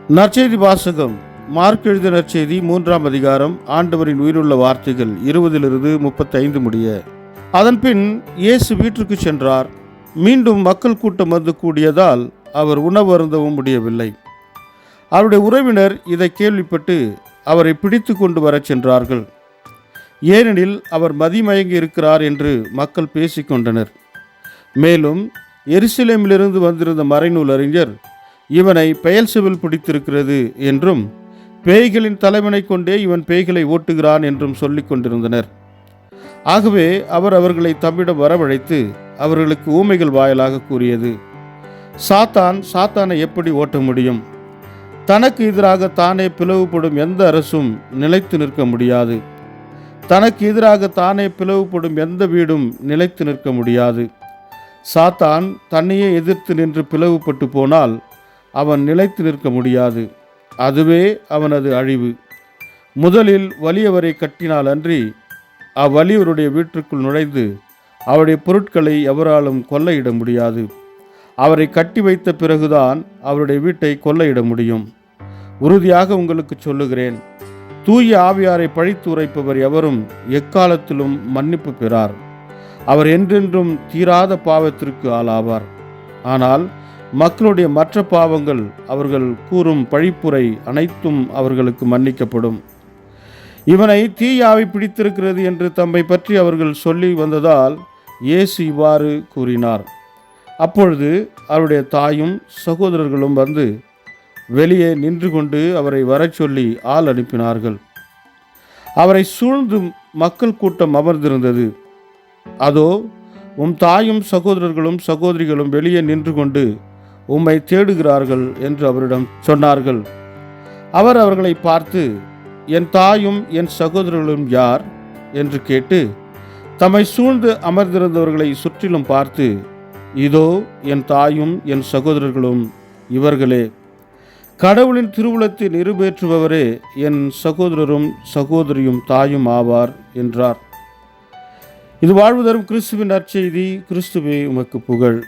நற்செய்தி வாசகம். மார்க் எழுதிய நற்செய்தி 3ஆம் அதிகாரம். ஆண்டவரின் உயிருள்ள வார்த்தைகள் 20 35 முடிய. அதன்பின் இயேசு வீட்டிற்கு சென்றார். மீண்டும் மக்கள் கூட்டம் வந்து கூடியதால் அவர் உணவு அருந்தவும் முடியவில்லை. அவருடைய உறவினர் இதை கேள்விப்பட்டு அவரை பிடித்து கொண்டு வரச் சென்றார்கள். ஏனெனில் அவர் மதிமயங்கி இருக்கிறார் என்று மக்கள் பேசிக்கொண்டனர். மேலும் எருசலேமிலிருந்து வந்திருந்த மறைநூல் அறிஞர் இவனை பெயல்செபூல் பிடித்திருக்கிறது என்றும் பேய்களின் தலைவனை கொண்டே இவன் பேய்களை ஓட்டுகிறான் என்றும் சொல்லிக் கொண்டிருந்தனர். ஆகவே அவர் அவர்களை தம்மிடம் வரவழைத்து அவர்களுக்கு ஊமைகள் வாயிலாக கூறியது: சாத்தான் சாத்தானை எப்படி ஓட்ட முடியும்? தனக்கு எதிராக தானே பிளவுபடும் எந்த அரசும் நிலைத்து நிற்க முடியாது. தனக்கு எதிராக தானே பிளவுபடும் எந்த வீடும் நிலைத்து நிற்க முடியாது. சாத்தான் தன்னையே எதிர்த்து நின்று பிளவுபட்டு போனால் அவன் நிலைத்து நிற்க முடியாது. அதுவே அவனது அழிவு. முதலில் வலியவரை கட்டினால் அன்றி அவ்வலியவருடைய வீட்டிற்குள் நுழைந்து அவருடைய பொருட்களை எவராலும் கொள்ளையிட முடியாது. அவரை கட்டி வைத்த பிறகுதான் அவருடைய வீட்டை கொள்ளையிட முடியும். உறுதியாக உங்களுக்கு சொல்லுகிறேன், தூய ஆவியாரை பழித்து உரைப்பவர் எவரும் எக்காலத்திலும் மன்னிப்பு பெறார். அவர் என்றென்றும் தீராத பாவத்திற்கு ஆளாவார். ஆனால் மக்களுடைய மற்ற பாவங்கள், அவர்கள் கூறும் பழிப்புரை அனைத்தும் அவர்களுக்கு மன்னிக்கப்படும். இவனை தீயாவி பிடித்திருக்கிறது என்று தம்மை பற்றி அவர்கள் சொல்லி வந்ததால் இயேசு இவ்வாறு கூறினார். அப்பொழுது அவருடைய தாயும் சகோதரர்களும் வந்து வெளியே நின்று கொண்டு அவரை வரச் சொல்லி ஆள் அனுப்பினார்கள். அவரை சூழ்ந்து மக்கள் கூட்டம் அமர்ந்திருந்தது. அதோ, உம் தாயும் சகோதரர்களும் சகோதரிகளும் வெளியே நின்று கொண்டு உம்மை தேடுகிறார்கள் என்று அவரிடம் சொன்னார்கள். அவர் அவர்களை பார்த்து, என் தாயும் என் சகோதரர்களும் யார் என்று கேட்டு தம்மை சூழ்ந்து அமர்ந்திருந்தவர்களை சுற்றிலும் பார்த்து, இதோ என் தாயும் என் சகோதரர்களும் இவர்களே. கடவுளின் திருவுளத்தை நிறைவேற்றுபவரே என் சகோதரரும் சகோதரியும் தாயும் ஆவார் என்றார். இது வாழ்வு தரும் கிறிஸ்துவின் நற்செய்தி. கிறிஸ்துவே உமக்கு புகழ்.